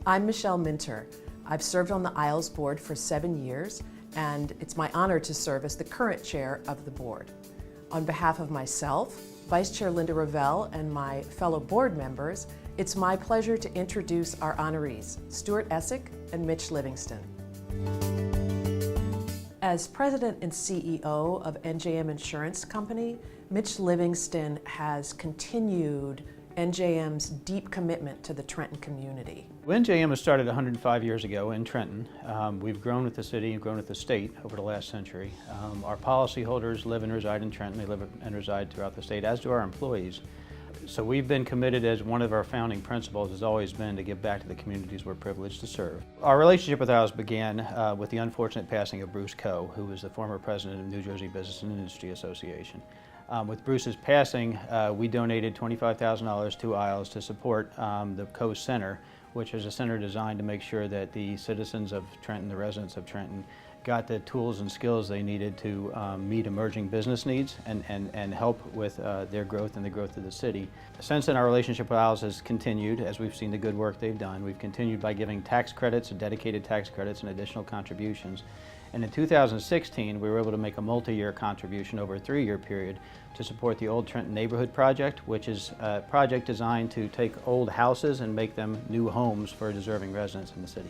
I'm Michelle Minter. I've served on the ISLES board for 7 years, and it's my honor to serve as the current chair of the board. On behalf of myself, Vice Chair Linda Ravel, and my fellow board members, it's my pleasure to introduce our honorees, Stuart Essig and Mitch Livingston. As President and CEO of NJM Insurance Company, Mitch Livingston has continued NJM's deep commitment to the Trenton community. NJM was started 105 years ago in Trenton. We've grown with the city and grown with the state over the last century. Our policyholders live and reside in Trenton. They live and reside throughout the state, as do our employees. So we've been committed, as one of our founding principles has always been, to give back to the communities we're privileged to serve. Our relationship with ISLES began with the unfortunate passing of Bruce Coe, who was the former president of New Jersey Business and Industry Association. With Bruce's passing, we donated $25,000 to ISLES to support the Coe Center, which is a center designed to make sure that the citizens of Trenton, the residents of Trenton, got the tools and skills they needed to meet emerging business needs and help with their growth and the growth of the city. Since then, our relationship with ISLES has continued as we've seen the good work they've done. We've continued by giving tax credits, dedicated tax credits, and additional contributions. And in 2016, we were able to make a multi-year contribution over a 3-year period to support the Old Trenton Neighborhood Project, which is a project designed to take old houses and make them new homes for deserving residents in the city.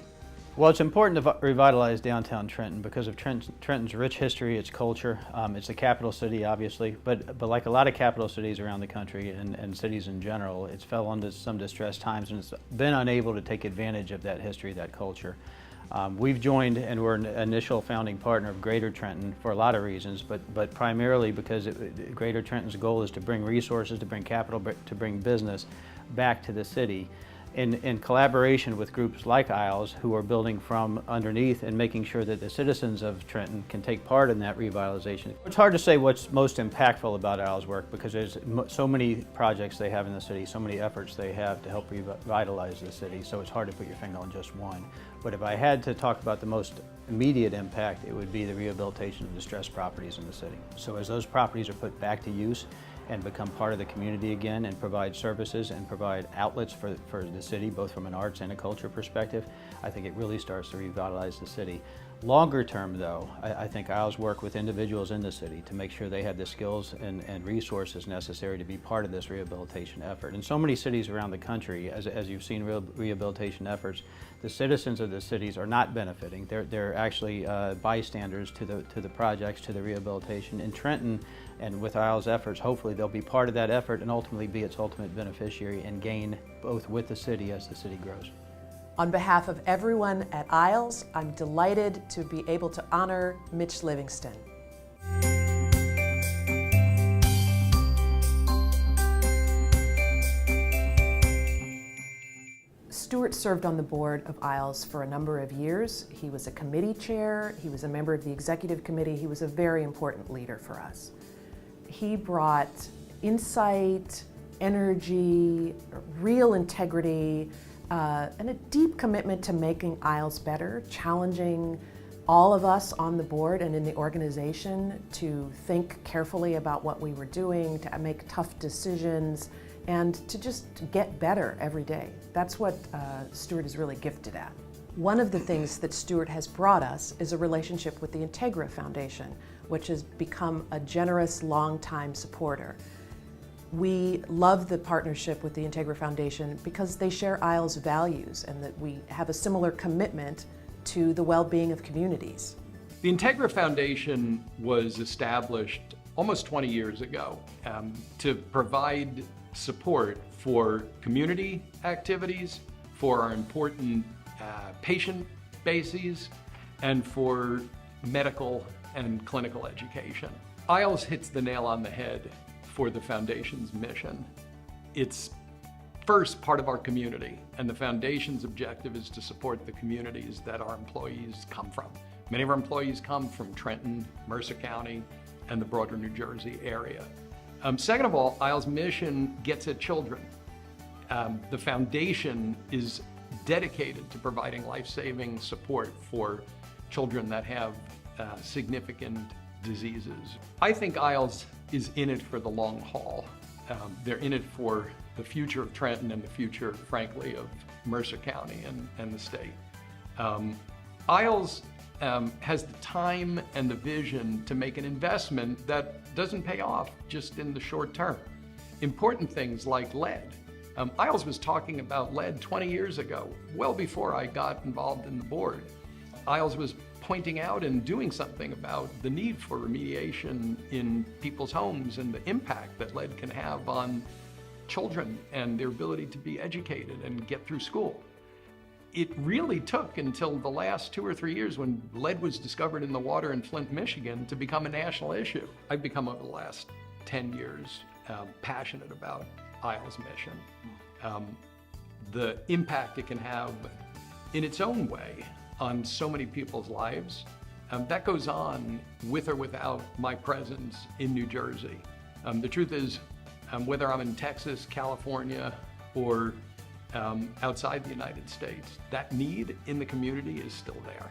Well, it's important to revitalize downtown Trenton because of Trenton's rich history, its culture. It's a capital city, obviously, but like a lot of capital cities around the country and cities in general, it's fell into some distressed times and it's been unable to take advantage of that history, that culture. We've joined and we're an initial founding partner of Greater Trenton for a lot of reasons, but primarily because Greater Trenton's goal is to bring resources, to bring capital, to bring business back to the city. In collaboration with groups like ISLES, who are building from underneath and making sure that the citizens of Trenton can take part in that revitalization. It's hard to say what's most impactful about ISLES work because there's so many projects they have in the city, so many efforts they have to help revitalize the city, so it's hard to put your finger on just one. But if I had to talk about the most immediate impact, it would be the rehabilitation of distressed properties in the city. So as those properties are put back to use and become part of the community again and provide services and provide outlets for the city, both from an arts and a culture perspective, I think it really starts to revitalize the city. Longer term though, I think ISLES work with individuals in the city to make sure they have the skills and resources necessary to be part of this rehabilitation effort. In so many cities around the country, as you've seen rehabilitation efforts, the citizens of the cities are not benefiting. They're actually bystanders to the projects, to the rehabilitation. In Trenton, and with ISLES efforts, hopefully they'll be part of that effort and ultimately be its ultimate beneficiary and gain both with the city as the city grows. On behalf of everyone at ISLES, I'm delighted to be able to honor Mitch Livingston. Stuart served on the board of ISLES for a number of years. He was a committee chair, he was a member of the executive committee, he was a very important leader for us. He brought insight, energy, real integrity, and a deep commitment to making ISLES better, challenging all of us on the board and in the organization to think carefully about what we were doing, to make tough decisions, and to just get better every day. That's what Stuart is really gifted at. One of the things that Stuart has brought us is a relationship with the Integra Foundation, which has become a generous, long-time supporter. We love the partnership with the Integra Foundation because they share ISLES values and that we have a similar commitment to the well-being of communities. The Integra Foundation was established almost 20 years ago to provide support for community activities, for our important patient bases, and for medical and clinical education. ISLES hits the nail on the head for the Foundation's mission. It's first part of our community, and the Foundation's objective is to support the communities that our employees come from. Many of our employees come from Trenton, Mercer County, and the broader New Jersey area. Second of all, ISLES' mission gets at children. The Foundation is dedicated to providing life-saving support for children that have significant diseases. I think ISLES is in it for the long haul. They're in it for the future of Trenton and the future, frankly, of Mercer County and the state. Isles has the time and the vision to make an investment that doesn't pay off just in the short term. Important things like lead. Isles was talking about lead 20 years ago, well before I got involved in the board. Isles was pointing out and doing something about the need for remediation in people's homes and the impact that lead can have on children and their ability to be educated and get through school. It really took until the last 2 or 3 years when lead was discovered in the water in Flint, Michigan, to become a national issue. I've become, over the last 10 years, passionate about Isles' mission. The impact it can have in its own way on so many people's lives, that goes on with or without my presence in New Jersey. The truth is, whether I'm in Texas, California, or outside the United States, that need in the community is still there.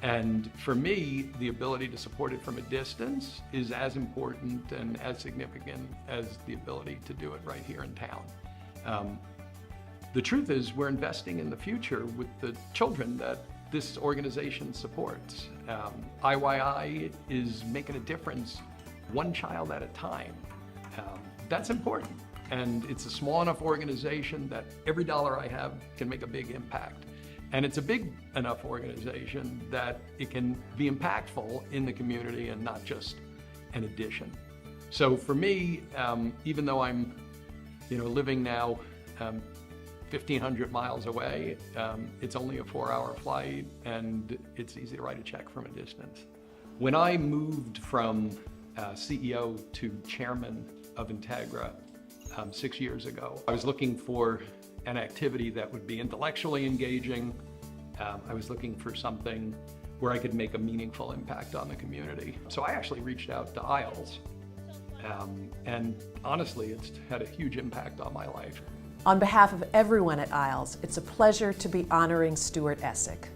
And for me, the ability to support it from a distance is as important and as significant as the ability to do it right here in town. The truth is, we're investing in the future with the children that this organization supports. IYI is making a difference one child at a time. That's important. And it's a small enough organization that every dollar I have can make a big impact. And it's a big enough organization that it can be impactful in the community and not just an addition. So for me, even though I'm living now 1,500 miles away, it's only a 4-hour flight, and it's easy to write a check from a distance. When I moved from CEO to chairman of Integra 6 years ago, I was looking for an activity that would be intellectually engaging. I was looking for something where I could make a meaningful impact on the community. So I actually reached out to Isles, and honestly, it's had a huge impact on my life. On behalf of everyone at Isles, it's a pleasure to be honoring Stuart Essig.